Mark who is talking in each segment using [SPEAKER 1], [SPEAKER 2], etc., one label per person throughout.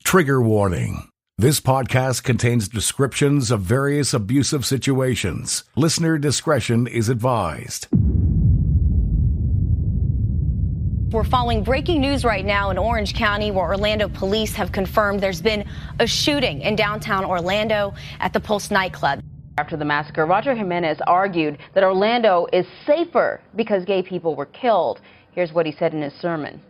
[SPEAKER 1] Trigger warning. This podcast contains descriptions of various abusive situations. Listener discretion is advised.
[SPEAKER 2] We're following breaking news right now in Orange County, where Orlando police have confirmed there's been a shooting in downtown Orlando at the Pulse nightclub.
[SPEAKER 3] After the massacre, Roger Jimenez argued that Orlando is safer because gay people were killed. Here's what he said in his sermon.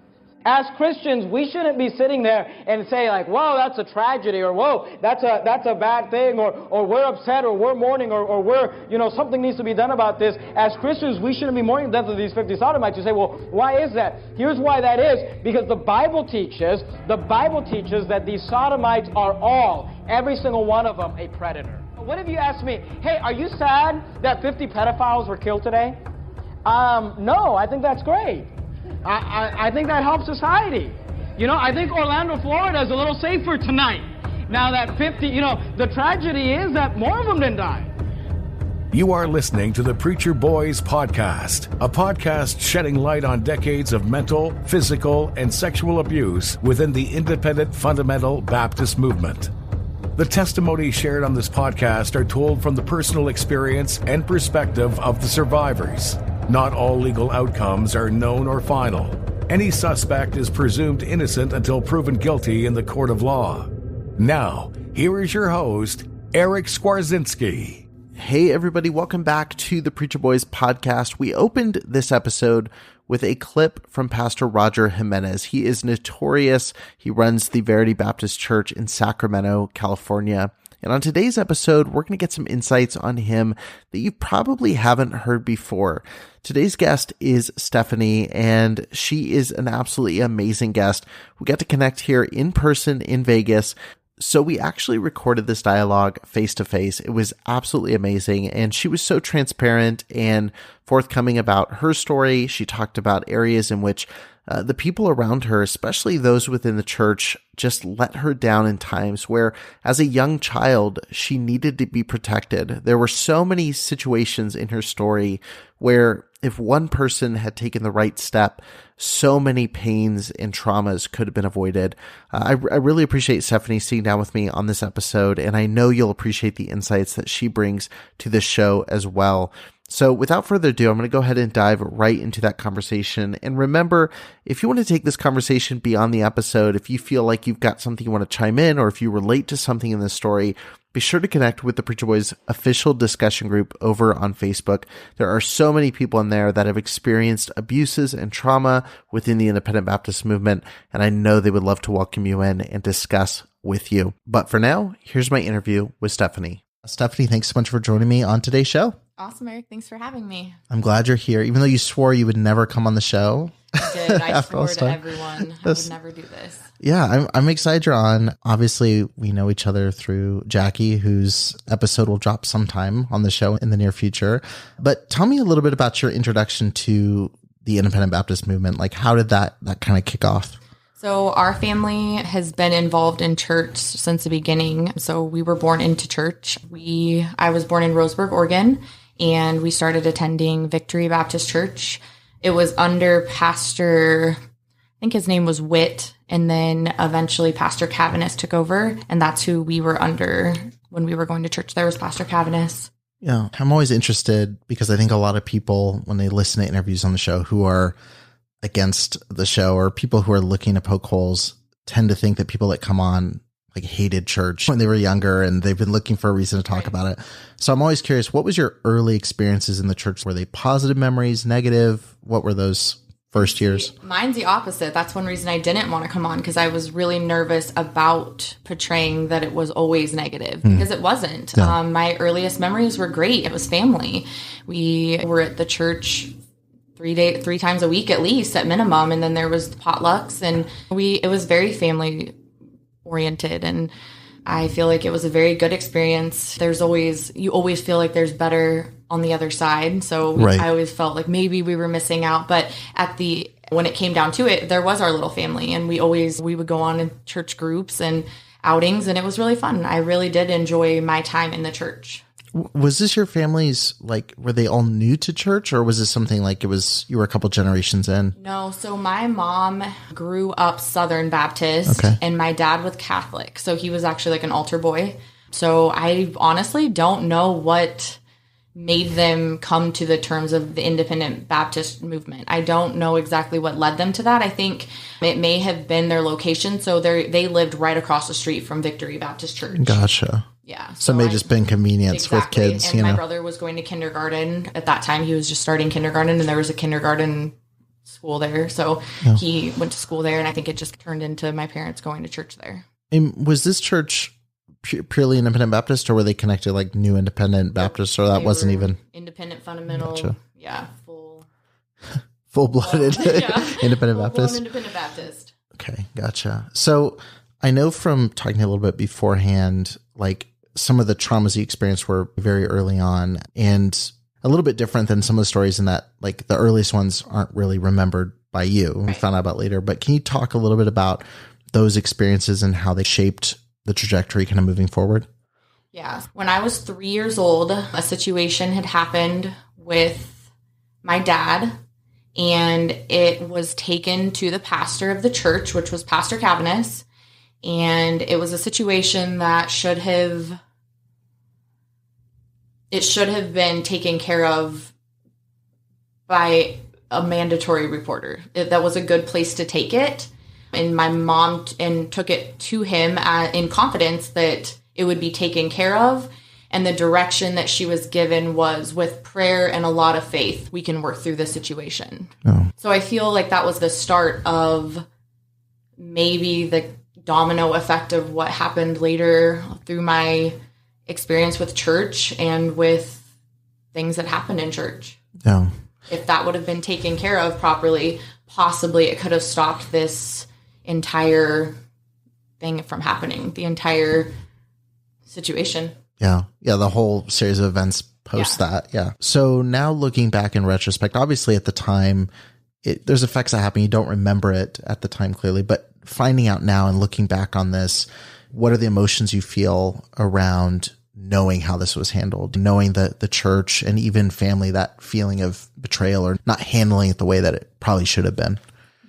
[SPEAKER 4] As Christians, we shouldn't be sitting there and say like, whoa, that's a tragedy, or whoa, that's a bad thing, or we're upset, or we're mourning, or we're, something needs to be done about this. As Christians, we shouldn't be mourning the death of these 50 sodomites. You say, well, why is that? Here's why that is. Because the Bible teaches that these sodomites are every single one of them, a predator. What if you asked me, hey, are you sad that 50 pedophiles were killed today? No, I think that's great. I think that helps society. I think Orlando, Florida is a little safer tonight. Now that 50, the tragedy is that more of them didn't die.
[SPEAKER 1] You are listening to the Preacher Boys Podcast, a podcast shedding light on decades of mental, physical, and sexual abuse within the independent fundamental Baptist movement. The testimonies shared on this podcast are told from the personal experience and perspective of the survivors. Not all legal outcomes are known or final. Any suspect is presumed innocent until proven guilty in the court of law. Now, here is your host, Eric Skwarczynski.
[SPEAKER 5] Hey everybody, welcome back to the Preacher Boys Podcast. We opened this episode with a clip from Pastor Roger Jimenez. He is notorious. He runs the Verity Baptist Church in Sacramento, California. And on today's episode, we're going to get some insights on him that you probably haven't heard before. Today's guest is Stephanie, and she is an absolutely amazing guest. We got to connect here in person in Vegas. So we actually recorded this dialogue face to face. It was absolutely amazing. And she was so transparent and forthcoming about her story. She talked about areas in which the people around her, especially those within the church, just let her down in times where, as a young child, she needed to be protected. There were so many situations in her story where if one person had taken the right step, so many pains and traumas could have been avoided. I really appreciate Stephanie sitting down with me on this episode, and I know you'll appreciate the insights that she brings to this show as well. So without further ado, I'm going to go ahead and dive right into that conversation. And remember, if you want to take this conversation beyond the episode, if you feel like you've got something you want to chime in, or if you relate to something in this story, be sure to connect with the Preacher Boys official discussion group over on Facebook. There are so many people in there that have experienced abuses and trauma within the independent Baptist movement, and I know they would love to welcome you in and discuss with you. But for now, here's my interview with Stephanie. Stephanie, thanks so much for joining me on today's show.
[SPEAKER 6] Awesome, Eric. Thanks for having me.
[SPEAKER 5] I'm glad you're here, even though you swore you would never come on the show.
[SPEAKER 6] I did. I swore to everyone I would never do this.
[SPEAKER 5] Yeah, I'm excited you're on. Obviously, we know each other through Jackie, whose episode will drop sometime on the show in the near future. But tell me a little bit about your introduction to the independent Baptist movement. Like, how did that kind of kick off?
[SPEAKER 6] So our family has been involved in church since the beginning. So we were born into church. I was born in Roseburg, Oregon, and we started attending Victory Baptist Church. It was under Pastor, I think his name was Witt, and then eventually Pastor Cavanis took over, and that's who we were under when we were going to church. There was Pastor Cavanis.
[SPEAKER 5] Yeah, I'm always interested because I think a lot of people, when they listen to interviews on the show who are against the show, or people who are looking to poke holes, tend to think that people that come on like hated church when they were younger and they've been looking for a reason to talk about it. So I'm always curious, what was your early experiences in the church? Were they positive memories, negative? What were those first years?
[SPEAKER 6] Mine's the opposite. That's one reason I didn't want to come on, because I was really nervous about portraying that it was always negative, because it wasn't. Yeah. My earliest memories were great. It was family. We were at the church 3 times a week at least at minimum, and then there was the potlucks, and it was very family oriented, and I feel like it was a very good experience. You always feel like there's better on the other side, so I always felt like maybe we were missing out, but when it came down to it, there was our little family, and we would go on in church groups and outings, and it was really fun. I really did enjoy my time in the church.
[SPEAKER 5] Was this your family's, like, were they all new to church, or was this something like you were a couple generations in?
[SPEAKER 6] No, so my mom grew up Southern Baptist, and my dad was Catholic. So he was actually like an altar boy. So I honestly don't know what made them come to the terms of the independent Baptist movement. I don't know exactly what led them to that. I think it may have been their location. So they lived right across the street from Victory Baptist Church.
[SPEAKER 5] Gotcha.
[SPEAKER 6] Yeah.
[SPEAKER 5] So it may just been convenience with kids.
[SPEAKER 6] And my brother was going to kindergarten. At that time, he was just starting kindergarten, and there was a kindergarten school there. So he went to school there, and I think it just turned into my parents going to church there.
[SPEAKER 5] And was this church purely independent Baptist, or were they connected like New Independent Baptist, or that wasn't even
[SPEAKER 6] independent fundamental?
[SPEAKER 5] Gotcha.
[SPEAKER 6] Yeah,
[SPEAKER 5] full-blooded independent Baptist.
[SPEAKER 6] Independent Baptist.
[SPEAKER 5] Okay, gotcha. So I know from talking a little bit beforehand, like some of the traumas you experienced were very early on, and a little bit different than some of the stories in that, like, the earliest ones aren't really remembered by you. We found out about later, but can you talk a little bit about those experiences and how they shaped the trajectory kind of moving forward?
[SPEAKER 6] Yeah. When I was 3 years old, a situation had happened with my dad, and it was taken to the pastor of the church, which was Pastor Cavanis. And it was a situation that should have been taken care of by a mandatory reporter. That was a good place to take it. And my mom took it to him in confidence that it would be taken care of. And the direction that she was given was, with prayer and a lot of faith, we can work through this situation. Oh. So I feel like that was the start of maybe the domino effect of what happened later through my experience with church and with things that happened in church.
[SPEAKER 5] Yeah.
[SPEAKER 6] If that would have been taken care of properly, possibly it could have stopped this entire thing from happening, the entire situation.
[SPEAKER 5] Yeah. Yeah. The whole series of events post that. Yeah. So now looking back in retrospect, obviously at the time, there's effects that happen. You don't remember it at the time clearly, but finding out now and looking back on this, what are the emotions you feel around knowing how this was handled, knowing that the church and even family, that feeling of betrayal or not handling it the way that it probably should have been?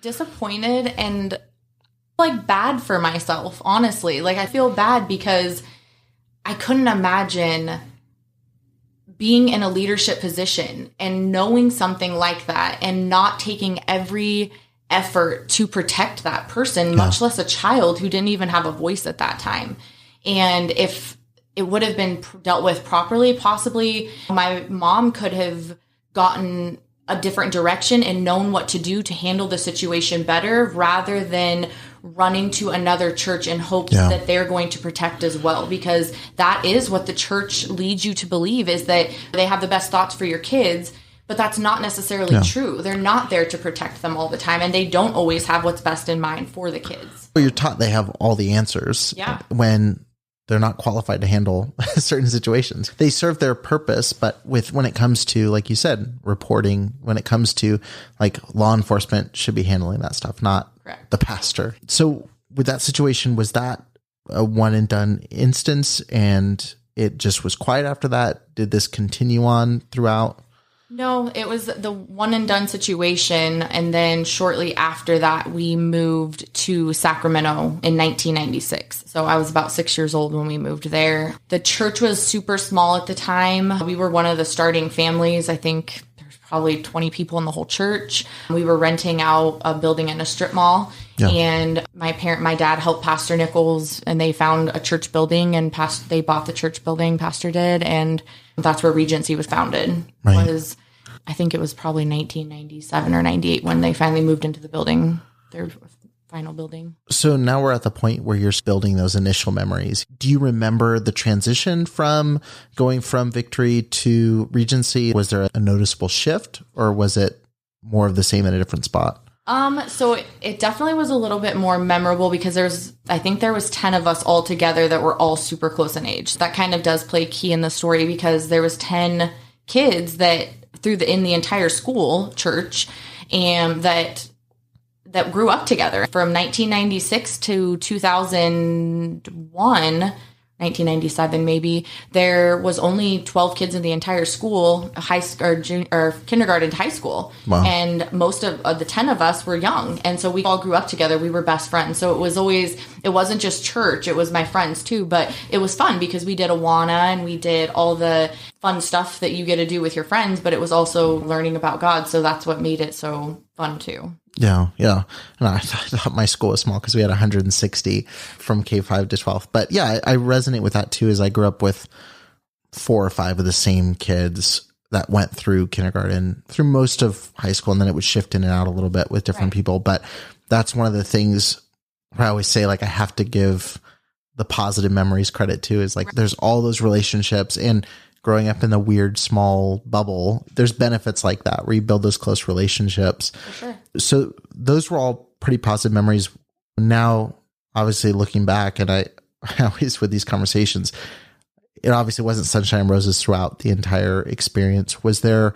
[SPEAKER 6] Disappointed and like bad for myself, honestly. Like, I feel bad because I couldn't imagine being in a leadership position and knowing something like that and not taking every effort to protect that person, much less a child who didn't even have a voice at that time. And if it would have been dealt with properly, possibly my mom could have gotten a different direction and known what to do to handle the situation better, rather than running to another church in hopes that they're going to protect as well. Because that is what the church leads you to believe, is that they have the best thoughts for your kids. But that's not necessarily true. They're not there to protect them all the time, and they don't always have what's best in mind for the kids.
[SPEAKER 5] Well, you're taught they have all the answers when they're not qualified to handle certain situations. They serve their purpose, but when it comes to, like you said, reporting, when it comes to like law enforcement should be handling that stuff, not the pastor. So with that situation, was that a one and done instance and it just was quiet after that? Did this continue on throughout?
[SPEAKER 6] No, it was the one and done situation. And then shortly after that, we moved to Sacramento in 1996. So I was about 6 years old when we moved there. The church was super small at the time. We were one of the starting families. I think there's probably 20 people in the whole church. We were renting out a building in a strip mall. Yeah. And my dad helped Pastor Nichols, and they found a church building, and they bought the church building, Pastor did, and that's where Regency was founded. I think it was probably 1997 or 98 when they finally moved into the building, their final building.
[SPEAKER 5] So now we're at the point where you're building those initial memories. Do you remember the transition from going from Victory to Regency? Was there a noticeable shift, or was it more of the same in a different spot?
[SPEAKER 6] So it definitely was a little bit more memorable because I think there was 10 of us all together that were all super close in age. That kind of does play key in the story because there was 10 kids that in the entire school church and that grew up together from 1996 to 2001. 1997 maybe, there was only 12 kids in the entire school, or kindergarten to high school.
[SPEAKER 5] Wow.
[SPEAKER 6] And most of the 10 of us were young. And so we all grew up together. We were best friends. So it wasn't just church. It was my friends too. But it was fun because we did Awana and we did all the fun stuff that you get to do with your friends. But it was also learning about God. So that's what made it so fun too.
[SPEAKER 5] Yeah. And I thought my school was small because we had 160 from K-5 to 12th. But yeah, I resonate with that too, as I grew up with 4 or 5 of the same kids that went through kindergarten, through most of high school, and then it would shift in and out a little bit with different people. But that's one of the things where I always say, like, I have to give the positive memories credit to, is like, there's all those relationships, and growing up in the weird small bubble, there's benefits like that where you build those close relationships.
[SPEAKER 6] For sure.
[SPEAKER 5] So those were all pretty positive memories. Now, obviously looking back, and I always, with these conversations, it obviously wasn't sunshine and roses throughout the entire experience. Was there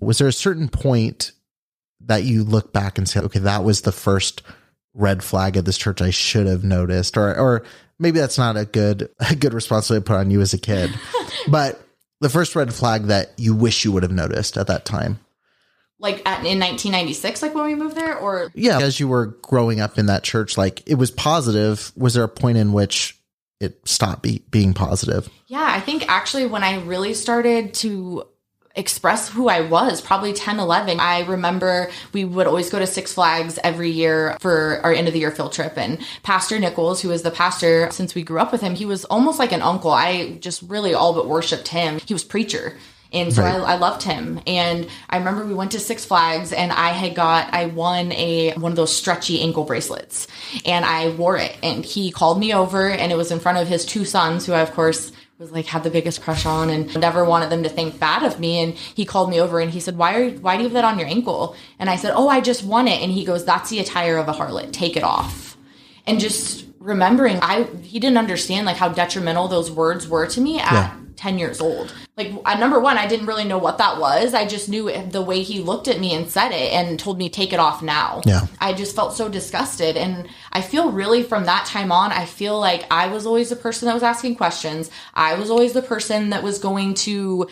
[SPEAKER 5] a certain point that you look back and say, okay, that was the first red flag of this church I should have noticed? Or maybe that's not a good responsibility to put on you as a kid, but the first red flag that you wish you would have noticed at that time.
[SPEAKER 6] Like in 1996, like when we moved there, or?
[SPEAKER 5] Yeah. As you were growing up in that church, like, it was positive. Was there a point in which it stopped being positive?
[SPEAKER 6] Yeah, I think actually when I really started to express who I was, probably 10, 11. I remember we would always go to Six Flags every year for our end of the year field trip. And Pastor Nichols, who was the pastor since we grew up with him, he was almost like an uncle. I just really all but worshiped him. He was preacher. And so I loved him. And I remember we went to Six Flags and I won one of those stretchy ankle bracelets, and I wore it, and he called me over, and it was in front of his 2 sons, who I, of course, was like, had the biggest crush on, and never wanted them to think bad of me. And he called me over and he said, why do you have that on your ankle? And I said, oh, I just won it. And he goes, that's the attire of a harlot. Take it off. And just remembering, he didn't understand like how detrimental those words were to me at 10 years old. Like, number one, I didn't really know what that was. I just knew the way he looked at me and said it and told me, take it off now.
[SPEAKER 5] Yeah.
[SPEAKER 6] I just felt so disgusted. And I feel really from that time on, I feel like I was always the person that was asking questions. I was always the person that was going to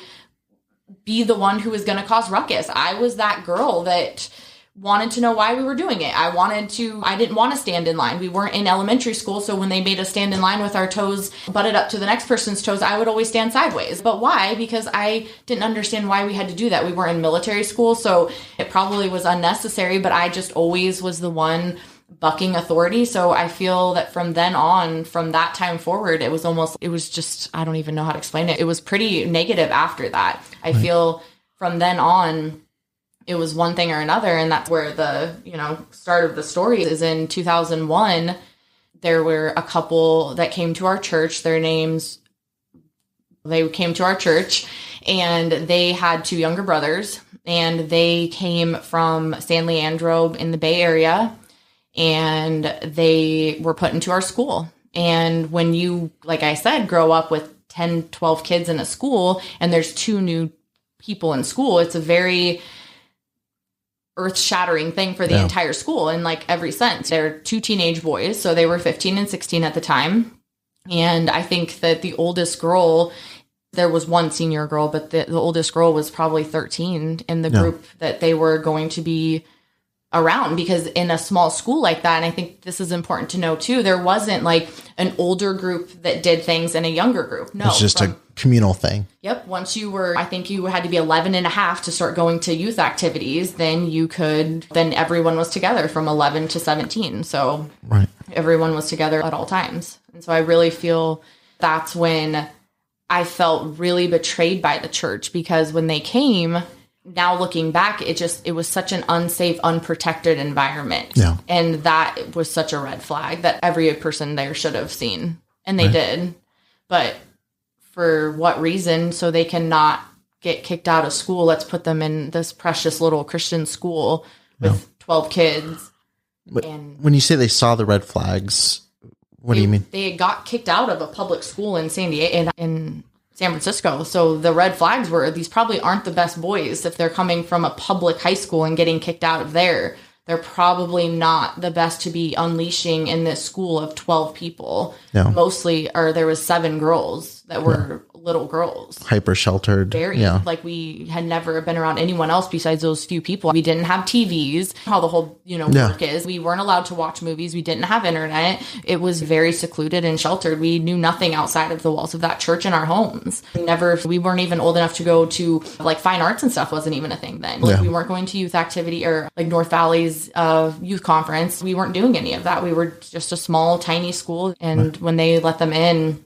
[SPEAKER 6] be the one who was going to cause ruckus. I was that girl that wanted to know why we were doing it. I didn't want to stand in line. We weren't in elementary school, so when they made us stand in line with our toes butted up to the next person's toes, I would always stand sideways. But why? Because I didn't understand why we had to do that. We weren't in military school, so it probably was unnecessary, but I just always was the one bucking authority. So I feel that from then on, from that time forward, it was just, I don't even know how to explain it. It was pretty negative after that. I feel from then on, it was one thing or another. And that's where the, start of the story is. In 2001, there were a couple that came to our church. They came to our church, and they had 2 younger brothers, and they came from San Leandro in the Bay Area, and they were put into our school. And when you, like I said, grow up with 10, 12 kids in a school, and there's 2 new people in school, it's a very earth-shattering thing for the entire school in like every sense. They're 2 teenage boys, so they were 15 and 16 at the time. And I think that the oldest girl, there was 1 senior girl, but the oldest girl was probably 13 in the group that they were going to be around, because in a small school like that, and I think this is important to know too, there wasn't like an older group that did things and a younger group. No,
[SPEAKER 5] it's just a communal thing.
[SPEAKER 6] Yep. Once I think you had to be 11 and a half to start going to youth activities, then everyone was together from 11 to 17. So everyone was together at all times. And so I really feel that's when I felt really betrayed by the church, because when they came, now looking back, it was such an unsafe, unprotected environment. Yeah. And that was such a red flag that every person there should have seen. And they did. But for what reason? So they cannot get kicked out of school. Let's put them in this precious little Christian school with 12 kids.
[SPEAKER 5] But when you say they saw the red flags, what do you mean?
[SPEAKER 6] They got kicked out of a public school in San Diego, in San Francisco. So the red flags were, these probably aren't the best boys if they're coming from a public high school and getting kicked out of there. they're probably not the best to be unleashing in this school of 12 people.
[SPEAKER 5] Yeah.
[SPEAKER 6] Mostly, or there was 7 girls that were little girls.
[SPEAKER 5] Hyper sheltered.
[SPEAKER 6] Very. Like, we had never been around anyone else besides those few people. We didn't have TVs, how the whole, work is. We weren't allowed to watch movies. We didn't have internet. It was very secluded and sheltered. We knew nothing outside of the walls of that church in our homes. We weren't even old enough to go to, like, fine arts and stuff wasn't even a thing then. Like, we weren't going to youth activity or, like, North Valley's youth conference. We weren't doing any of that. We were just a small, tiny school. And when they let them in,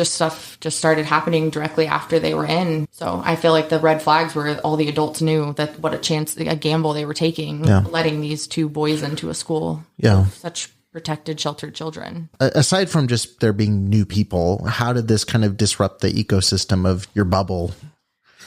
[SPEAKER 6] stuff just started happening directly after they were in. So I feel like the red flags were all the adults knew that what a gamble they were taking, letting these 2 boys into a school.
[SPEAKER 5] Yeah.
[SPEAKER 6] Such protected, sheltered children.
[SPEAKER 5] Aside from just there being new people, how did this kind of disrupt the ecosystem of your bubble?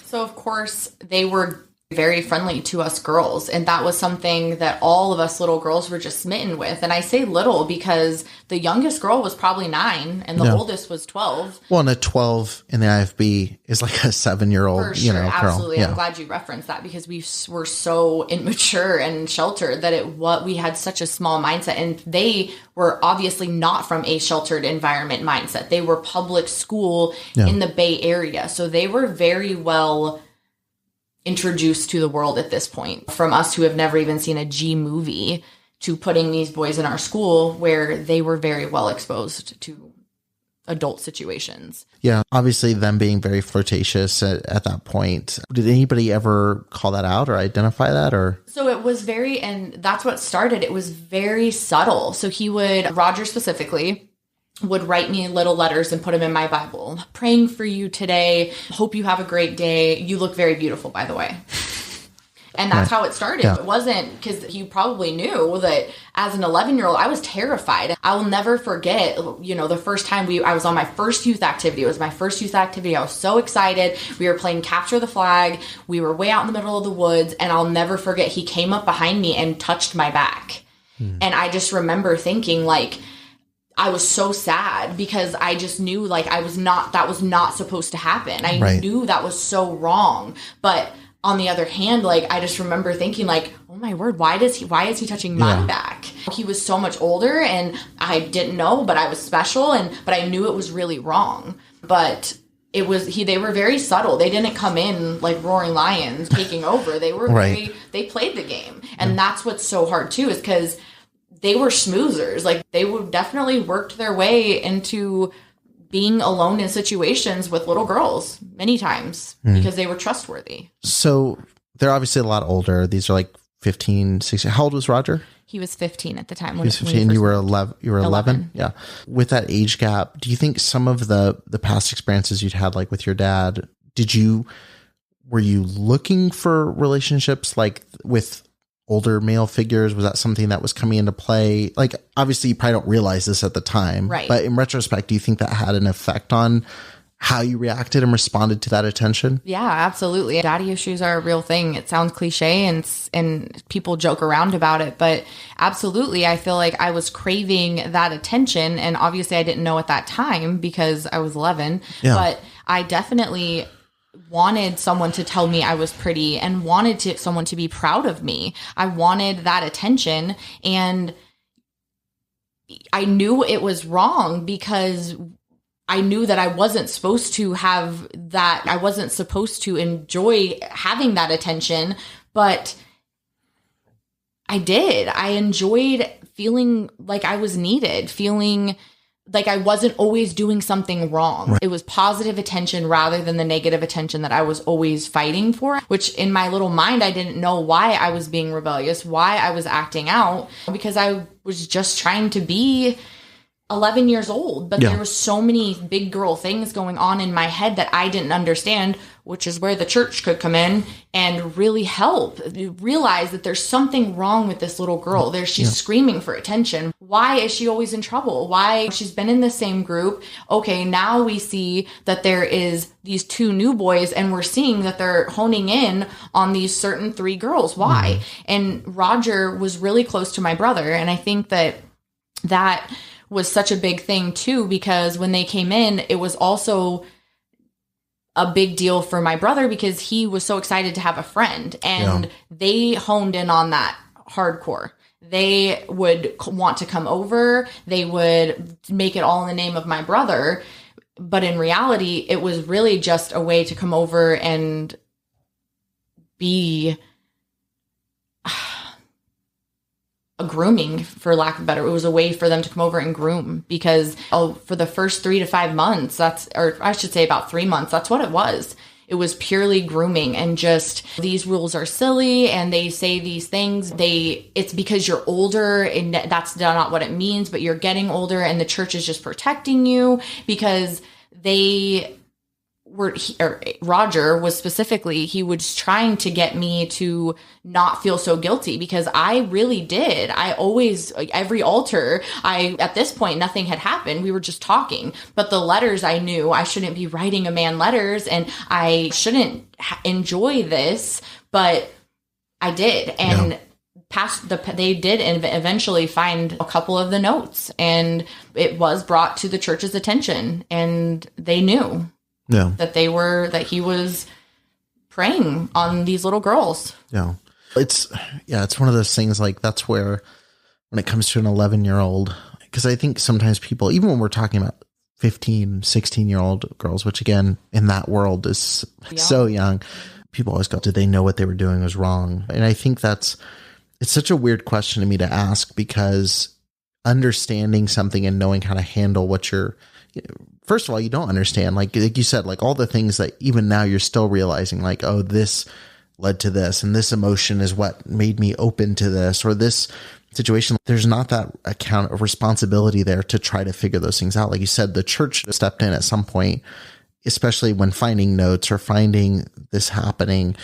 [SPEAKER 6] So of course they were very friendly to us girls. And that was something that all of us little girls were just smitten with. And I say little because the youngest girl was probably 9 and the oldest was 12.
[SPEAKER 5] Well, and a 12 in the IFB is like a 7-year-old,
[SPEAKER 6] For sure,
[SPEAKER 5] girl.
[SPEAKER 6] Absolutely.
[SPEAKER 5] Yeah.
[SPEAKER 6] I'm glad you referenced that because we were so immature and sheltered that we had such a small mindset. And they were obviously not from a sheltered environment mindset. They were public school in the Bay Area. So they were very well introduced to the world at this point. From us who have never even seen a G movie to putting these boys in our school where they were very well exposed to adult situations.
[SPEAKER 5] Yeah. Obviously them being very flirtatious at that point. Did anybody ever call that out or identify that or?
[SPEAKER 6] So it was and that's what started. It was very subtle. So Roger specifically, would write me little letters and put them in my Bible. Praying for you today. Hope you have a great day. You look very beautiful, by the way. And that's how it started. Yeah. It wasn't because he probably knew that as an 11-year-old, I was terrified. I will never forget, the first time I was on my first youth activity. It was my first youth activity. I was so excited. We were playing Capture the Flag. We were way out in the middle of the woods. And I'll never forget, he came up behind me and touched my back. And I just remember thinking, like, I was so sad because I just knew that was not supposed to happen. I knew that was so wrong. But on the other hand, I just remember thinking oh my word, why is he touching my back? He was so much older and I didn't know, but I was special but I knew it was really wrong. But they were very subtle. They didn't come in like roaring lions taking over. They were they played the game. And that's what's so hard too, is because they were schmoozers. They would definitely worked their way into being alone in situations with little girls many times because they were trustworthy.
[SPEAKER 5] So they're obviously a lot older. These are like 15, 16. How old was Roger?
[SPEAKER 6] He was 15 at the time.
[SPEAKER 5] He was 15. You were 11. You were 11. Yeah. With that age gap, do you think some of the past experiences you'd had, like with your dad, were you looking for relationships like with older male figures? Was that something that was coming into play? Like, obviously you probably don't realize this at the time,
[SPEAKER 6] right? But
[SPEAKER 5] in retrospect, do you think that had an effect on how you reacted and responded to that attention?
[SPEAKER 6] Yeah, absolutely. Daddy issues are a real thing. It sounds cliche and people joke around about it, but absolutely. I feel like I was craving that attention. And obviously I didn't know at that time because I was 11, but I definitely wanted someone to tell me I was pretty and wanted someone to be proud of me. I wanted that attention, and I knew it was wrong because I knew that I wasn't supposed to have that. I wasn't supposed to enjoy having that attention, but I did. I enjoyed feeling like I was needed, feeling like I wasn't always doing something wrong. Right. It was positive attention rather than the negative attention that I was always fighting for, which in my little mind, I didn't know why I was being rebellious, why I was acting out, because I was just trying to be 11 years old. But there was so many big girl things going on in my head that I didn't understand, which is where the church could come in and really help realize that there's something wrong with this little girl. She's screaming for attention. Why is she always in trouble? Why? She's been in the same group. Okay, now we see that there is these 2 new boys and we're seeing that they're honing in on these certain 3 girls. Why? And Roger was really close to my brother. And I think that was such a big thing too, because when they came in, it was also a big deal for my brother because he was so excited to have a friend, and they honed in on that hardcore. They would want to come over. They would make it all in the name of my brother. But in reality, it was really just a way to come over and be a grooming, for lack of better. It was a way for them to come over and groom, because for the first 3 to 5 months, or I should say about 3 months, that's what it was. It was purely grooming, and just, these rules are silly and they say these things. It's because you're older, and that's not what it means, but you're getting older and the church is just protecting you, because Roger was specifically, he was trying to get me to not feel so guilty, because I really did. I always, every altar, at this point, nothing had happened. We were just talking, but the letters, I knew I shouldn't be writing a man letters, and I shouldn't enjoy this, but I did. And they did eventually find a couple of the notes, and it was brought to the church's attention, and they knew that he was preying on these little girls.
[SPEAKER 5] It's one of those things, like, that's where, when it comes to an 11-year-old, because I think sometimes people, even when we're talking about 15, 16-year-old girls, which again, in that world is so young, people always go, did they know what they were doing was wrong? And I think it's such a weird question to me to ask, because understanding something and knowing how to handle what first of all, you don't understand, like you said, like all the things that even now you're still realizing, like, oh, this led to this, and this emotion is what made me open to this, or this situation. There's not that account of responsibility there to try to figure those things out. Like you said, the church stepped in at some point, especially when finding notes or finding this happening,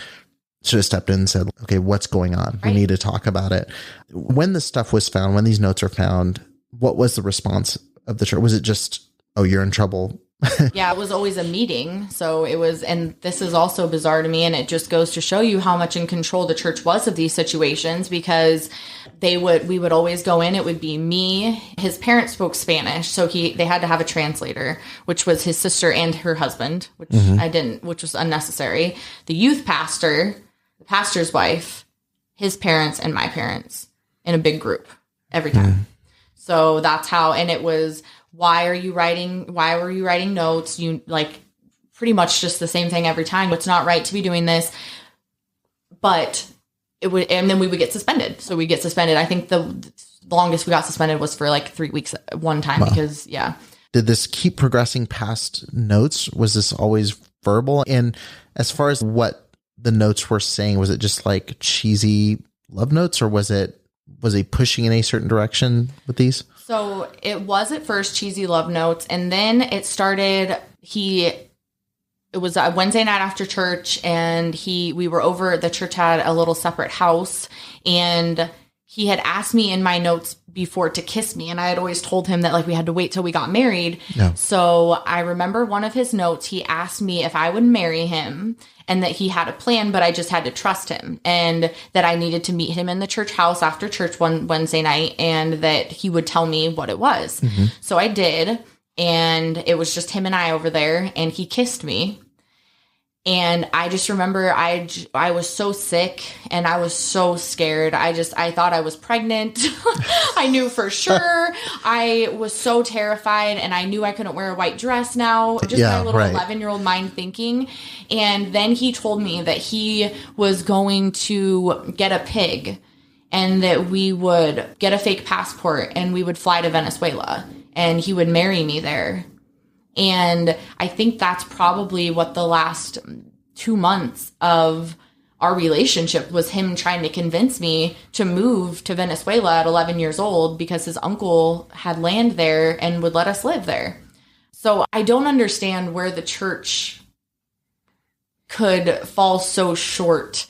[SPEAKER 5] should have stepped in and said, okay, what's going on? We need to talk about it. When the stuff was found, when these notes are found, what was the response of the church? Was it just, oh, you're in trouble?
[SPEAKER 6] Yeah, it was always a meeting. So it was, and this is also bizarre to me, and it just goes to show you how much in control the church was of these situations, because we would always go in. It would be me. His parents spoke Spanish, so they had to have a translator, which was his sister and her husband, which I didn't, which was unnecessary. The youth pastor, the pastor's wife, his parents, and my parents in a big group every time. So that's how, and it was, why were you writing notes? You, like, pretty much just the same thing every time. It's not right to be doing this. But and then we would get suspended. So we get suspended. I think the longest we got suspended was for like 3 weeks one time. Wow. Because
[SPEAKER 5] Did this keep progressing past notes? Was this always verbal? And as far as what the notes were saying, was it just like cheesy love notes, or was he pushing in a certain direction with these?
[SPEAKER 6] So it was at first cheesy love notes, and then it started, it was a Wednesday night after church, and we were over, the church had a little separate house, and he had asked me in my notes before to kiss me, and I had always told him that, like, we had to wait till we got married. Yeah. So I remember one of his notes, he asked me if I would marry him, and that he had a plan, but I just had to trust him, and that I needed to meet him in the church house after church one Wednesday night, and that he would tell me what it was. Mm-hmm. So I did, and it was just him and I over there, and he kissed me. And I just remember I was so sick, and I was so scared. I thought I was pregnant. I knew for sure. I was so terrified, and I knew I couldn't wear a white dress now. Just my little 11-year-old mind thinking. And then he told me that he was going to get a pig, and that we would get a fake passport, and we would fly to Venezuela, and he would marry me there. And I think that's probably what the last 2 months of our relationship was, him trying to convince me to move to Venezuela at 11 years old, because his uncle had land there and would let us live there. So I don't understand where the church could fall so short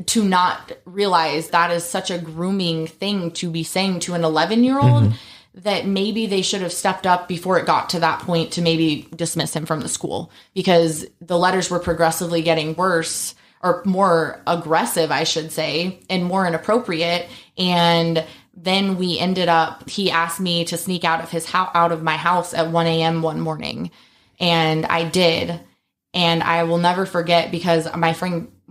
[SPEAKER 6] to not realize that is such a grooming thing to be saying to an 11-year-old. Mm-hmm. That maybe they should have stepped up before it got to that point to maybe dismiss him from the school, because the letters were progressively getting worse, or more aggressive, I should say, and more inappropriate. And then he asked me to sneak out of my house at 1 a.m. one morning. And I did. And I will never forget, because I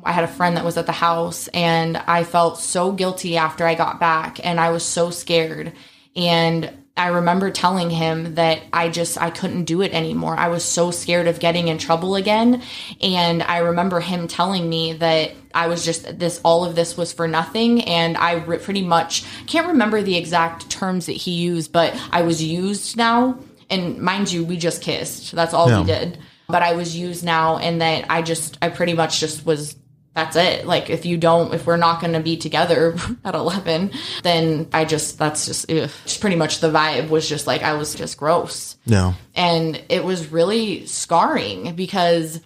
[SPEAKER 6] had a friend that was at the house, and I felt so guilty after I got back, and I was so scared. And I remember telling him that I couldn't do it anymore. I was so scared of getting in trouble again. And I remember him telling me that I was all of this was for nothing. And I pretty much can't remember the exact terms that he used, but I was used now. And mind you, we just kissed. That's all we did. But I was used now, and that I pretty much just was, that's it. Like, if we're not going to be together at 11, then that's just pretty much the vibe was just like, I was just gross.
[SPEAKER 5] No.
[SPEAKER 6] And it was really scarring, because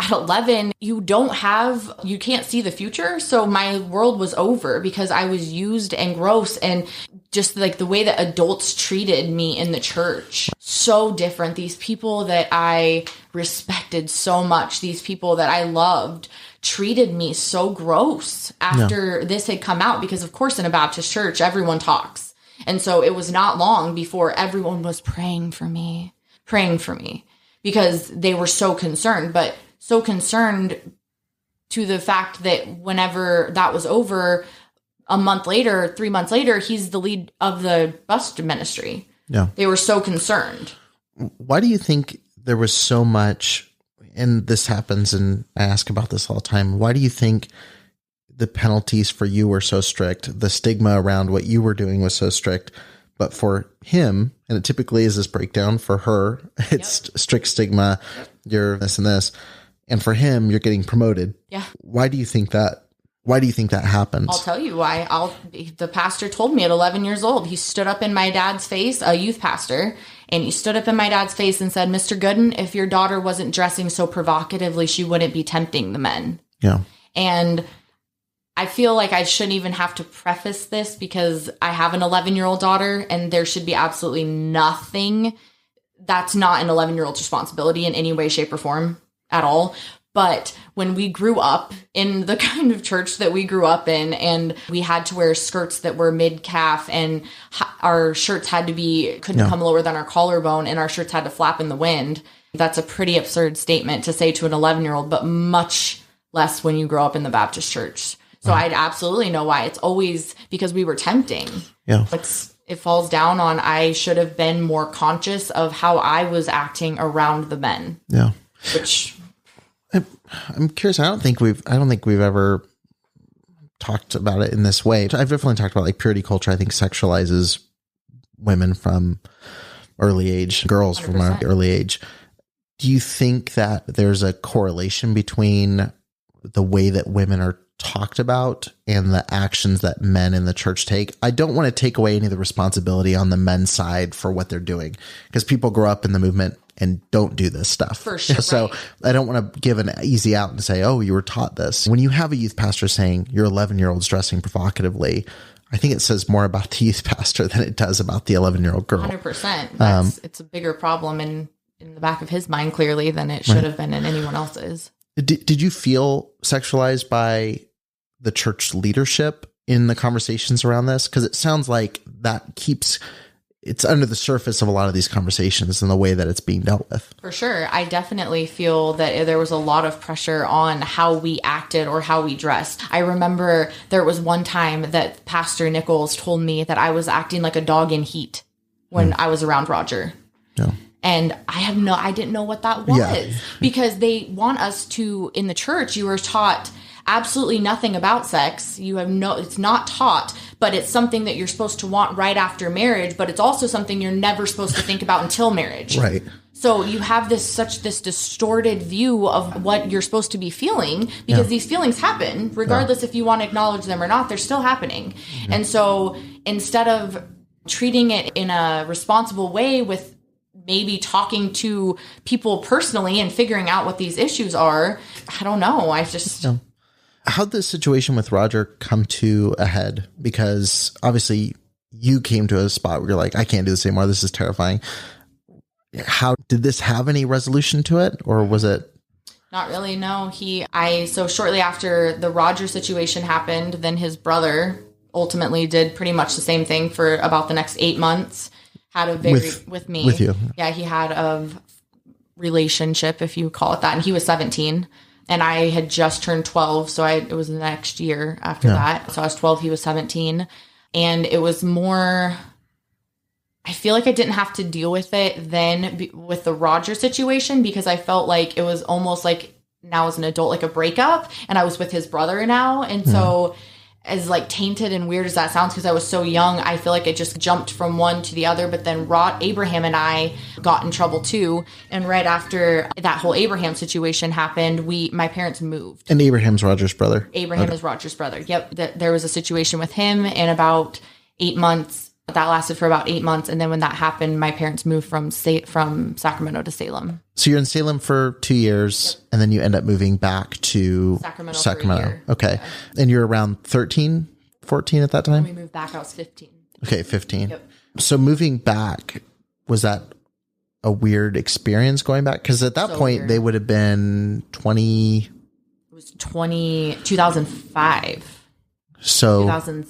[SPEAKER 6] at 11, you can't see the future. So my world was over, because I was used and gross, and just like the way that adults treated me in the church, so different. These people that I respected so much, these people that I loved, treated me so gross after this had come out, because of course in a Baptist church, everyone talks. And so it was not long before everyone was praying for me, because they were so concerned to the fact that whenever that was over, a month later, 3 months later, he's the lead of the bus ministry.
[SPEAKER 5] Yeah.
[SPEAKER 6] They were so concerned.
[SPEAKER 5] Why do you think there was so much, and this happens, and I ask about this all the time, why do you think the penalties for you were so strict? The stigma around what you were doing was so strict, but for him, and it typically is this breakdown, for her, it's strict stigma, you're this and this, and for him, you're getting promoted.
[SPEAKER 6] Yeah.
[SPEAKER 5] Why do you think that happens?
[SPEAKER 6] I'll tell you why. The pastor told me at 11 years old, he stood up in my dad's face, a youth pastor, and he stood up in my dad's face and said, "Mr. Gooden, if your daughter wasn't dressing so provocatively, she wouldn't be tempting the men."
[SPEAKER 5] Yeah.
[SPEAKER 6] And I feel like I shouldn't even have to preface this, because I have an 11-year-old daughter, and there should be absolutely nothing. That's not an 11-year-old's responsibility in any way, shape, or form at all. But when we grew up in the kind of church that we grew up in, and we had to wear skirts that were mid-calf, and our shirts couldn't come lower than our collarbone, and our shirts had to flap in the wind, that's a pretty absurd statement to say to an 11-year-old, but much less when you grow up in the Baptist church. So I'd absolutely know why. It's always because we were tempting.
[SPEAKER 5] Yeah.
[SPEAKER 6] It falls down on, I should have been more conscious of how I was acting around the men.
[SPEAKER 5] Yeah.
[SPEAKER 6] Which...
[SPEAKER 5] I'm curious. I don't think we've ever talked about it in this way. I've definitely talked about like purity culture. I think sexualizes women from early age, girls 100%. From an early age. Do you think that there's a correlation between the way that women are talked about and the actions that men in the church take? I don't want to take away any of the responsibility on the men's side for what they're doing, because people grow up in the movement and don't do this stuff.
[SPEAKER 6] For sure.
[SPEAKER 5] So right. I don't want to give an easy out and say, oh, you were taught this. When you have a youth pastor saying your 11-year-old's dressing provocatively, I think it says more about the youth pastor than it does about the 11-year-old girl.
[SPEAKER 6] 100%. It's a bigger problem in the back of his mind, clearly, than it should have been in anyone else's.
[SPEAKER 5] Did you feel sexualized by the church leadership in the conversations around this? Because it sounds like it's under the surface of a lot of these conversations and the way that it's being dealt with.
[SPEAKER 6] For sure. I definitely feel that there was a lot of pressure on how we acted or how we dressed. I remember there was one time that Pastor Nichols told me that I was acting like a dog in heat when I was around Roger. Yeah. And I didn't know what that was, because they want us to, in the church, you were taught absolutely nothing about sex. It's not taught, but it's something that you're supposed to want right after marriage, but it's also something you're never supposed to think about until marriage.
[SPEAKER 5] Right.
[SPEAKER 6] So you have this distorted view of what you're supposed to be feeling, because these feelings happen regardless if you want to acknowledge them or not, they're still happening. Mm-hmm. And so instead of treating it in a responsible way with maybe talking to people personally and figuring out what these issues are, I don't know.
[SPEAKER 5] How'd the situation with Roger come to a head? Because obviously you came to a spot where you're like, I can't do this anymore. This is terrifying. How did this have any resolution to it, or was it?
[SPEAKER 6] Not really. No, so shortly after the Roger situation happened, then his brother ultimately did pretty much the same thing for about the next 8 months. Had a very with me. With you. Yeah, he had relationship, if you call it that. And he was 17 and I had just turned 12. So it was the next year after that. So I was 12, he was 17. And it was more, I feel like I didn't have to deal with it then with the Roger situation, because I felt like it was almost like now as an adult, like a breakup, and I was with his brother now. And so as like tainted and weird as that sounds, because I was so young, I feel like it just jumped from one to the other. But then Abraham and I got in trouble too. And right after that whole Abraham situation happened, my parents moved.
[SPEAKER 5] And Abraham's Roger's brother.
[SPEAKER 6] Abraham is Roger's brother. Yep. There was a situation with him in about 8 months. That lasted for about 8 months. And then when that happened, my parents moved from Sacramento to Salem.
[SPEAKER 5] So you're in Salem for 2 years, and then you end up moving back to
[SPEAKER 6] Sacramento. For a year.
[SPEAKER 5] Okay. Yeah. And you're around 13, 14 at that time?
[SPEAKER 6] When we moved back, I was 15.
[SPEAKER 5] Okay, 15.
[SPEAKER 6] Yep.
[SPEAKER 5] So moving back, was that a weird experience going back? Because at that point, weird. They would have been 20...
[SPEAKER 6] It was 2005.
[SPEAKER 5] So,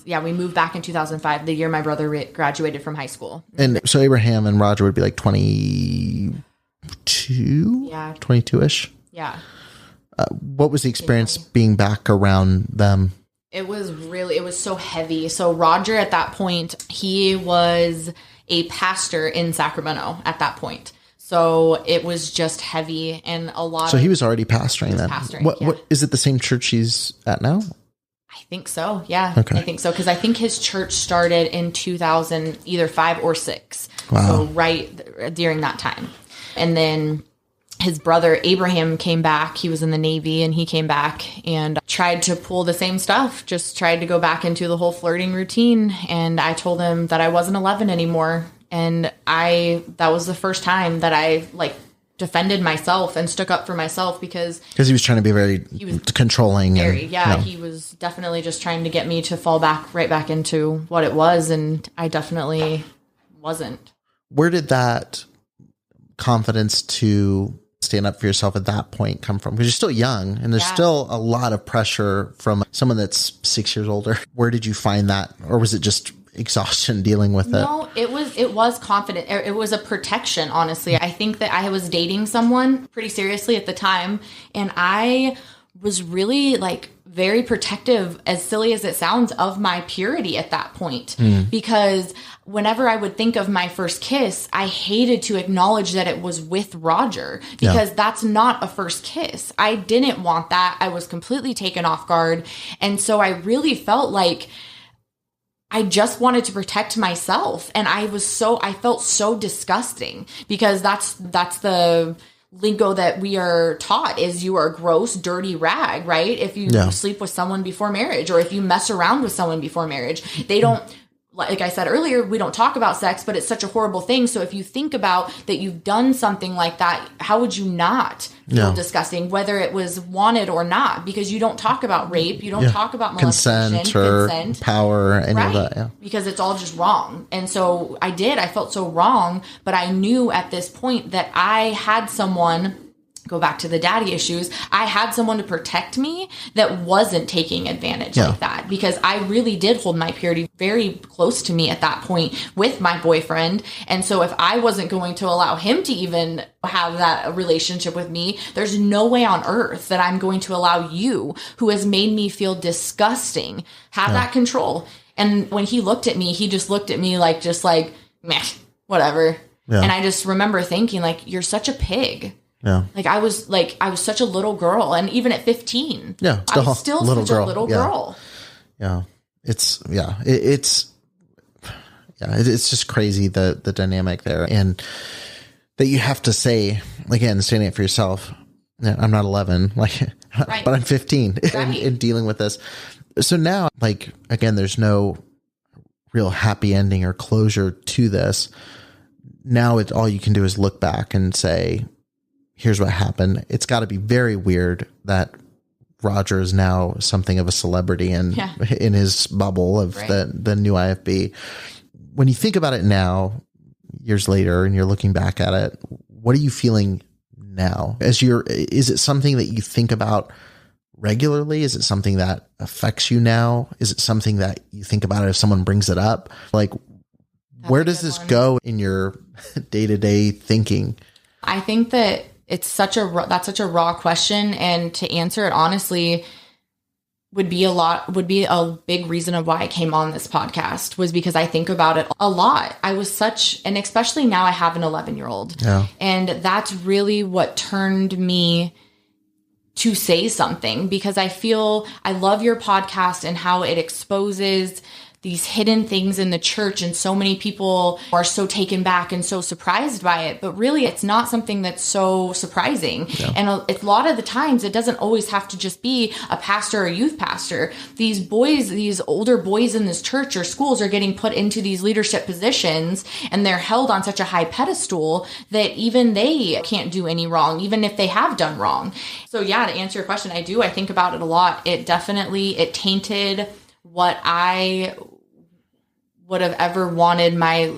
[SPEAKER 6] we moved back in 2005, the year my brother graduated from high school.
[SPEAKER 5] And so Abraham and Roger would be like 22?
[SPEAKER 6] Yeah.
[SPEAKER 5] 22-ish?
[SPEAKER 6] Yeah.
[SPEAKER 5] What was the experience being back around them?
[SPEAKER 6] It was so heavy. So Roger at that point, he was a pastor in Sacramento at that point. So it was just heavy and a lot.
[SPEAKER 5] So he was already pastoring then. What is it the same church he's at now?
[SPEAKER 6] I think so. Yeah.
[SPEAKER 5] Okay.
[SPEAKER 6] I think so. Cause I think his church started in 2000, either 5 or 6.
[SPEAKER 5] Wow.
[SPEAKER 6] So right during that time. And then his brother Abraham came back. He was in the Navy and he came back and tried to pull the same stuff, just tried to go back into the whole flirting routine. And I told him that I wasn't 11 anymore. And that was the first time that I defended myself and stuck up for myself because
[SPEAKER 5] he was trying to be very controlling.
[SPEAKER 6] He was definitely just trying to get me to fall right back into what it was. And I definitely wasn't.
[SPEAKER 5] Where did that confidence to stand up for yourself at that point come from? Because you're still young and there's still a lot of pressure from someone that's 6 years older. Where did you find that? Or was it just exhaustion dealing with it?
[SPEAKER 6] No, it was confident. It was a protection, honestly. I think that I was dating someone pretty seriously at the time, and I was really very protective, as silly as it sounds, of my purity at that point. Because whenever I would think of my first kiss, I hated to acknowledge that it was with Roger, because that's not a first kiss. I didn't want that. I was completely taken off guard. And so I really felt like I just wanted to protect myself. And I felt so disgusting, because that's the lingo that we are taught is you are a gross, dirty rag, right? If you sleep with someone before marriage, or if you mess around with someone before marriage, they don't, like I said earlier, we don't talk about sex, but it's such a horrible thing. So if you think about that you've done something like that, how would you not feel disgusting, whether it was wanted or not? Because you don't talk about rape, you don't talk about molestation,
[SPEAKER 5] consent, power, any of that. Yeah.
[SPEAKER 6] Because it's all just wrong. And so I felt so wrong, but I knew at this point that I had someone, go back to the daddy issues, I had someone to protect me that wasn't taking advantage like that, because I really did hold my purity very close to me at that point with my boyfriend. And so if I wasn't going to allow him to even have that relationship with me, there's no way on earth that I'm going to allow you, who has made me feel disgusting, have that control. And when he looked at me, he just looked at me like meh, whatever. Yeah. And I just remember thinking, you're such a pig.
[SPEAKER 5] Yeah.
[SPEAKER 6] I was such a little girl. And even at 15,
[SPEAKER 5] I was
[SPEAKER 6] still such a little girl.
[SPEAKER 5] Yeah. It's just crazy, the dynamic there. And that you have to say, again, standing up for yourself, I'm not 11, but I'm 15 in dealing with this. So now, again, there's no real happy ending or closure to this. Now all you can do is look back and say, here's what happened. It's got to be very weird that Roger is now something of a celebrity in his bubble of the new IFB. When you think about it now, years later, and you're looking back at it, what are you feeling now? Is it something that you think about regularly? Is it something that affects you now? Is it something that you think about if someone brings it up? Where does this go in your day-to-day thinking?
[SPEAKER 6] I think that that's such a raw question. And to answer it honestly would be a big reason of why I came on this podcast, was because I think about it a lot. I was and especially now I have an 11-year-old.
[SPEAKER 5] Yeah.
[SPEAKER 6] And that's really what turned me to say something, because I love your podcast and how it exposes these hidden things in the church, and so many people are so taken back and so surprised by it. But really, it's not something that's so surprising. Yeah. And a lot of the times, it doesn't always have to just be a pastor or a youth pastor. These older boys in this church or schools are getting put into these leadership positions, and they're held on such a high pedestal that even they can't do any wrong, even if they have done wrong. So yeah, to answer your question, I think about it a lot. It tainted what I would have ever wanted my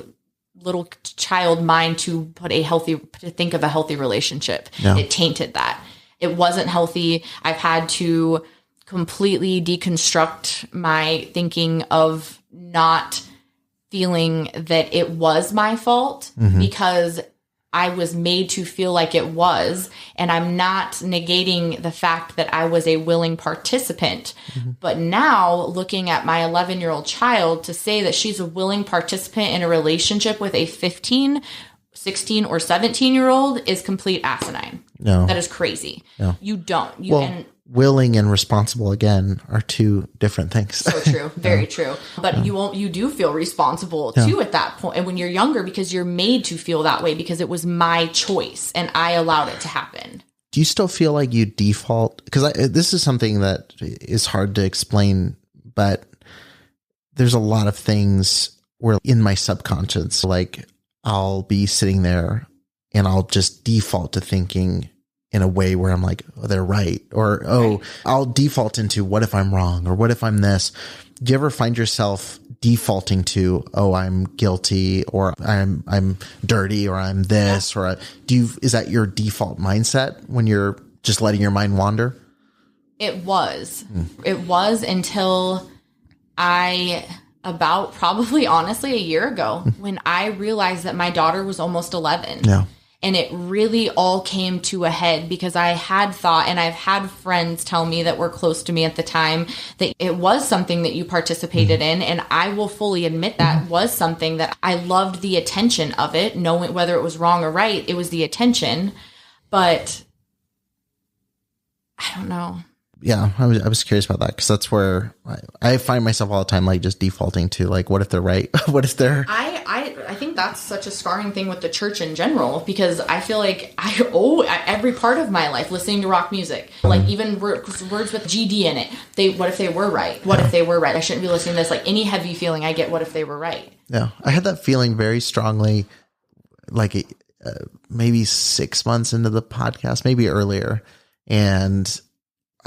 [SPEAKER 6] little child mind to think of a healthy relationship. Yeah. It tainted that. It wasn't healthy. I've had to completely deconstruct my thinking of not feeling that it was my fault, because I was made to feel like it was, and I'm not negating the fact that I was a willing participant. But now, looking at my 11-year-old child, to say that she's a willing participant in a relationship with a 15, 16, or 17-year-old is complete asidine. No. That is crazy. No. You don't.
[SPEAKER 5] Willing and responsible, again, are two different things.
[SPEAKER 6] So true. Very true. But you do feel responsible too at that point. And when you're younger, because you're made to feel that way, because it was my choice and I allowed it to happen.
[SPEAKER 5] Do you still feel like you default? Because this is something that is hard to explain, but there's a lot of things where in my subconscious, like I'll be sitting there and I'll just default to thinking in a way where I'm like, oh, they're right. Or, right. I'll default into what if I'm wrong, or what if I'm this. Do you ever find yourself defaulting to, oh, I'm guilty, or I'm dirty, or I'm this, or is that your default mindset when you're just letting your mind wander?
[SPEAKER 6] It was. It was until about probably honestly a year ago, when I realized that my daughter was almost 11.
[SPEAKER 5] Yeah.
[SPEAKER 6] And it really all came to a head, because I had thought, and I've had friends tell me that were close to me at the time, that it was something that you participated in. And I will fully admit that was something that I loved the attention of it, knowing whether it was wrong or right. It was the attention. But I don't know.
[SPEAKER 5] Yeah, I was curious about that, because that's where I find myself all the time, like just defaulting to like, what if they're right? What if they're...
[SPEAKER 6] I think that's such a scarring thing with the church in general, because I feel like I owe every part of my life listening to rock music, like even words with GD in it. What if they were right? What if they were right? I shouldn't be listening to this. Like any heavy feeling I get, what if they were right? Yeah,
[SPEAKER 5] I had that feeling very strongly, like maybe 6 months into the podcast, maybe earlier, and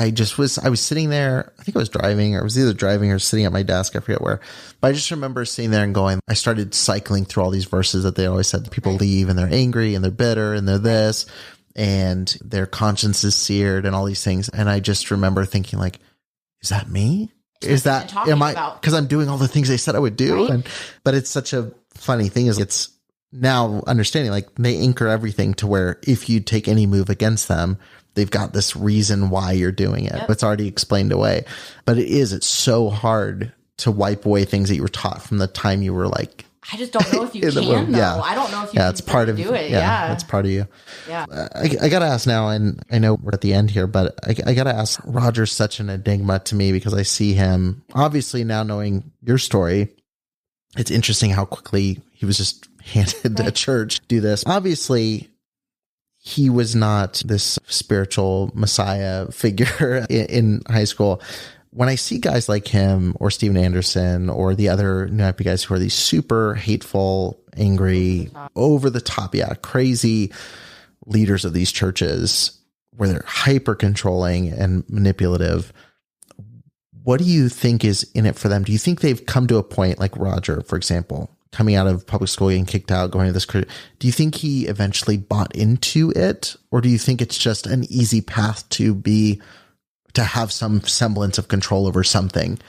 [SPEAKER 5] I was sitting there, I think I was driving, or I was either driving or sitting at my desk, I forget where, but I just remember sitting there and going, I started cycling through all these verses that they always said people leave and they're angry and they're bitter and they're this, and their conscience is seared and all these things. And I just remember thinking like, is that me? Because I'm doing all the things they said I would do. Right. But it's such a funny thing, is it's now understanding, like they anchor everything to where if you take any move against them, they've got this reason why you're doing it. Yep. It's already explained away. But it's so hard to wipe away things that you were taught from the time you were like,
[SPEAKER 6] I just don't know if you can, though. Yeah. I don't know if you can
[SPEAKER 5] it's part of, do it. Yeah, it's part of you.
[SPEAKER 6] Yeah.
[SPEAKER 5] I got to ask now, and I know we're at the end here, but I got to ask, Roger's such an enigma to me, because I see him, obviously now knowing your story, it's interesting how quickly he was just handed a church, do this. Obviously, he was not this spiritual messiah figure in high school. When I see guys like him or Steven Anderson or the other nappy guys who are these super hateful, angry, over the top, crazy leaders of these churches where they're hyper controlling and manipulative, what do you think is in it for them? Do you think they've come to a point like Roger, for example, coming out of public school, getting kicked out, going to this, do you think he eventually bought into it? Or do you think it's just an easy path to be to have some semblance of control over something?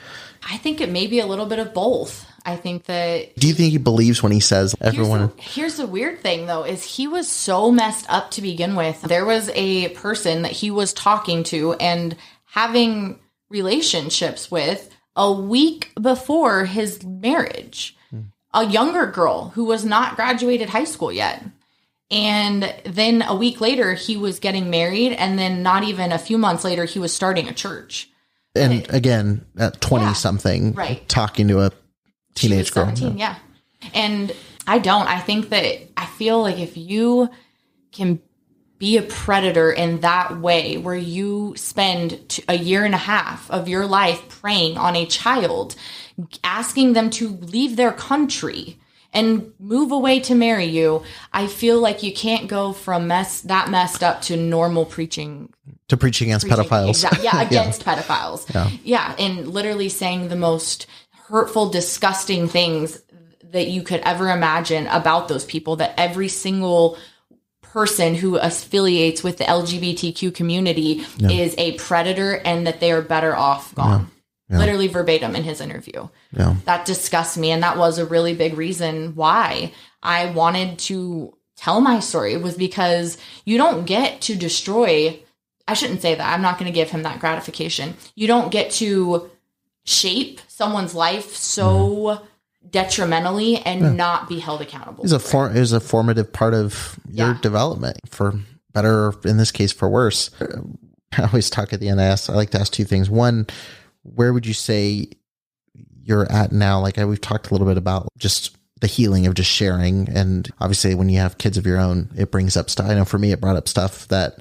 [SPEAKER 6] I think it may be a little bit of both. I think that...
[SPEAKER 5] Do you think he believes when he says everyone...
[SPEAKER 6] Here's the weird thing, though, is he was so messed up to begin with. There was a person that he was talking to and having relationships with a week before his marriage. A younger girl who was not graduated high school yet. And then a week later, he was getting married. And then not even a few months later, he was starting a church.
[SPEAKER 5] And again, at 20-something,
[SPEAKER 6] right,
[SPEAKER 5] talking to a teenage girl.
[SPEAKER 6] 17, yeah. And I think that I feel like if you can be a predator in that way, where you spend a year and a half of your life preying on a child, asking them to leave their country and move away to marry you, I feel like you can't go from messed up to normal preaching. To
[SPEAKER 5] preaching against pedophiles.
[SPEAKER 6] Exactly. Yeah, against pedophiles. Yeah, and literally saying the most hurtful, disgusting things that you could ever imagine about those people, that every single person who affiliates with the LGBTQ community is a predator and that they are better off gone. Yeah. Literally verbatim in his interview. Yeah. That disgusts me. And that was a really big reason why I wanted to tell my story, was because you don't get to destroy. I shouldn't say that. I'm not going to give him that gratification. You don't get to shape someone's life so detrimentally and not be held accountable.
[SPEAKER 5] It was a formative part of your development, for better, in this case, for worse. I always talk at the end. I like to ask two things. One, where would you say you're at now? Like we've talked a little bit about just the healing of just sharing. And obviously when you have kids of your own, it brings up stuff. I know for me, it brought up stuff that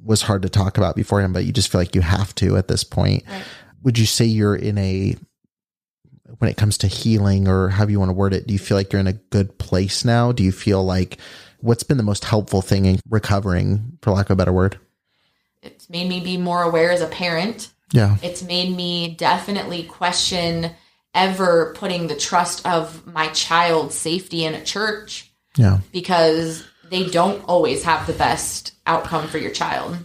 [SPEAKER 5] was hard to talk about beforehand, but you just feel like you have to at this point. Right. Would you say you're in when it comes to healing, or however you want to word it, do you feel like you're in a good place now? Do you feel like, what's been the most helpful thing in recovering, for lack of a better word?
[SPEAKER 6] It's made me be more aware as a parent.
[SPEAKER 5] Yeah.
[SPEAKER 6] It's made me definitely question ever putting the trust of my child's safety in a church.
[SPEAKER 5] Yeah.
[SPEAKER 6] Because they don't always have the best outcome for your child.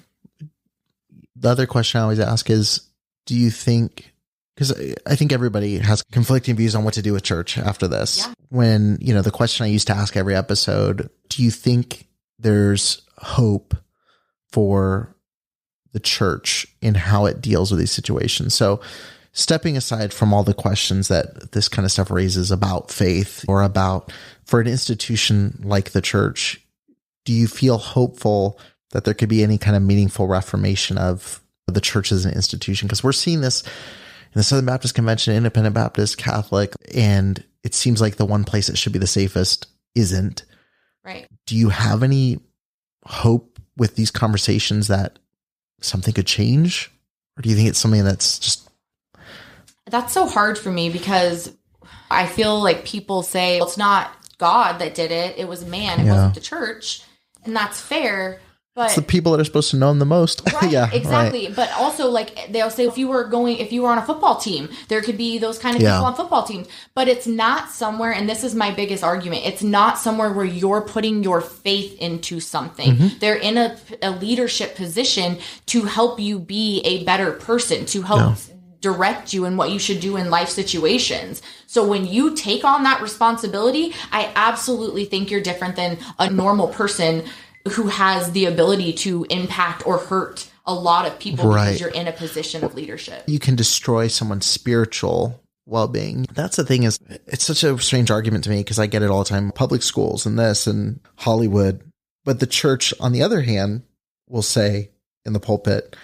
[SPEAKER 5] The other question I always ask is, do you think, because I think everybody has conflicting views on what to do with church after this. Yeah. When, the question I used to ask every episode, do you think there's hope for the church in how it deals with these situations? So stepping aside from all the questions that this kind of stuff raises about faith, or about, for an institution like the church, do you feel hopeful that there could be any kind of meaningful reformation of the church as an institution? Because we're seeing this in the Southern Baptist Convention, Independent Baptist, Catholic, and it seems like the one place that should be the safest isn't.
[SPEAKER 6] Right.
[SPEAKER 5] Do you have any hope with these conversations that something could change? Or do you think it's something that's just...
[SPEAKER 6] That's so hard for me, because I feel like people say, well, it's not God that did it. It was man. It wasn't the church. And that's fair. But
[SPEAKER 5] it's the people that are supposed to know him the most.
[SPEAKER 6] Right,
[SPEAKER 5] yeah,
[SPEAKER 6] exactly.
[SPEAKER 5] Right.
[SPEAKER 6] But also, like, they'll say, if you were on a football team, there could be those kind of people on football teams. But it's not somewhere, and this is my biggest argument, it's not somewhere where you're putting your faith into something. Mm-hmm. They're in a leadership position to help you be a better person, to help direct you in what you should do in life situations. So when you take on that responsibility, I absolutely think you're different than a normal person who has the ability to impact or hurt a lot of people because you're in a position of leadership.
[SPEAKER 5] You can destroy someone's spiritual well-being. That's the thing, is it's such a strange argument to me, because I get it all the time. Public schools and this and Hollywood. But the church, on the other hand, will say in the pulpit,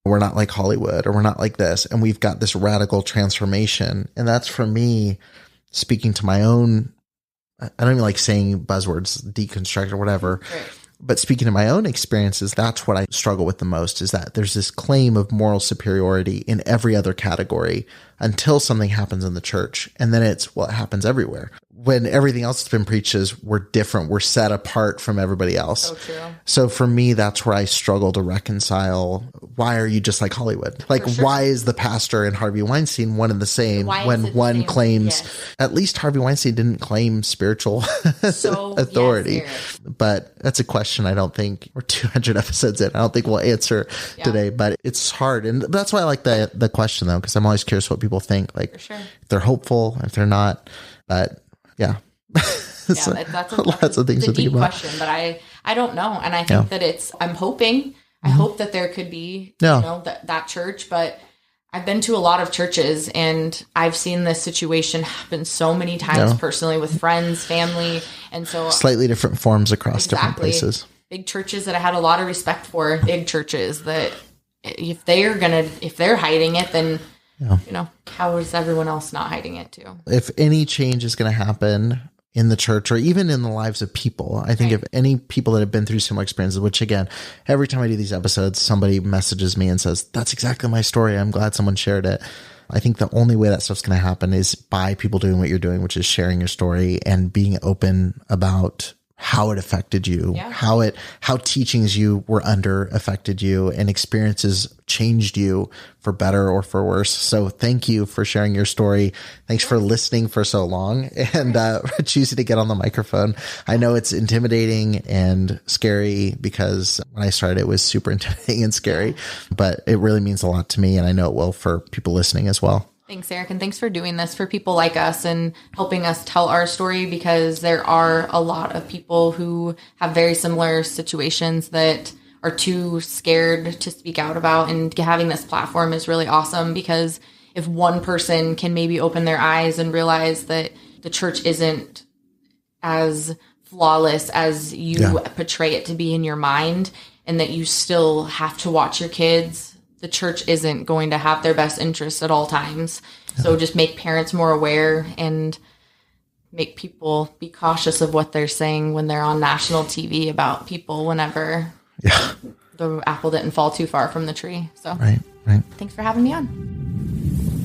[SPEAKER 5] we're not like Hollywood, or we're not like this. And we've got this radical transformation. And that's, for me, speaking to my own, I don't even like saying buzzwords, deconstruct or whatever. Right. But speaking to my own experiences, that's what I struggle with the most, is that there's this claim of moral superiority in every other category until something happens in the church. And then it's, well, it happens everywhere. when everything else that's been preached is we're different, we're set apart from everybody else.
[SPEAKER 6] So true.
[SPEAKER 5] So for me, that's where I struggle to reconcile. Why are you just like Hollywood? Like, why is the pastor and Harvey Weinstein one and the same when one claims, at least Harvey Weinstein didn't claim spiritual authority. Yes, but that's a question I don't think we're 200 episodes in. I don't think we'll answer today, but it's hard. And that's why I like the question though, because I'm always curious what people think. Like if they're hopeful, if they're not, but yeah.
[SPEAKER 6] That's
[SPEAKER 5] lots of things to think about.
[SPEAKER 6] Question, but I don't know. And I think that I'm hoping, I hope that there could be, that church, but I've been to a lot of churches and I've seen this situation happen so many times personally with friends, family. And so
[SPEAKER 5] slightly different forms across different places.
[SPEAKER 6] Big churches that I had a lot of respect for, big churches that if they're hiding it, then how is everyone else not hiding it too?
[SPEAKER 5] If any change is going to happen in the church or even in the lives of people, I think if any people that have been through similar experiences, which again, every time I do these episodes, somebody messages me and says, that's exactly my story. I'm glad someone shared it. I think the only way that stuff's going to happen is by people doing what you're doing, which is sharing your story and being open about how it affected you, how teachings you were under affected you and experiences changed you for better or for worse. So thank you for sharing your story. Thanks for listening for so long and choosing to get on the microphone. I know it's intimidating and scary because when I started, it was super intimidating and scary, but it really means a lot to me. And I know it will for people listening as well.
[SPEAKER 6] Thanks, Eric. And thanks for doing this for people like us and helping us tell our story, because there are a lot of people who have very similar situations that are too scared to speak out about. And having this platform is really awesome, because if one person can maybe open their eyes and realize that the church isn't as flawless as you portray it to be in your mind, and that you still have to watch your kids, the church isn't going to have their best interests at all times. So just make parents more aware and make people be cautious of what they're saying when they're on national TV about people whenever the apple didn't fall too far from the tree. So
[SPEAKER 5] right.
[SPEAKER 6] Thanks for having me on.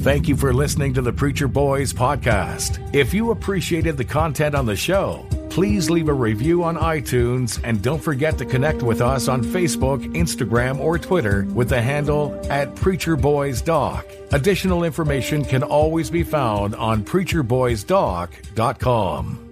[SPEAKER 1] Thank you for listening to the Preacher Boys podcast. If you appreciated the content on the show, please leave a review on iTunes and don't forget to connect with us on Facebook, Instagram, or Twitter with the handle @PreacherBoysDoc. Additional information can always be found on PreacherBoysDoc.com.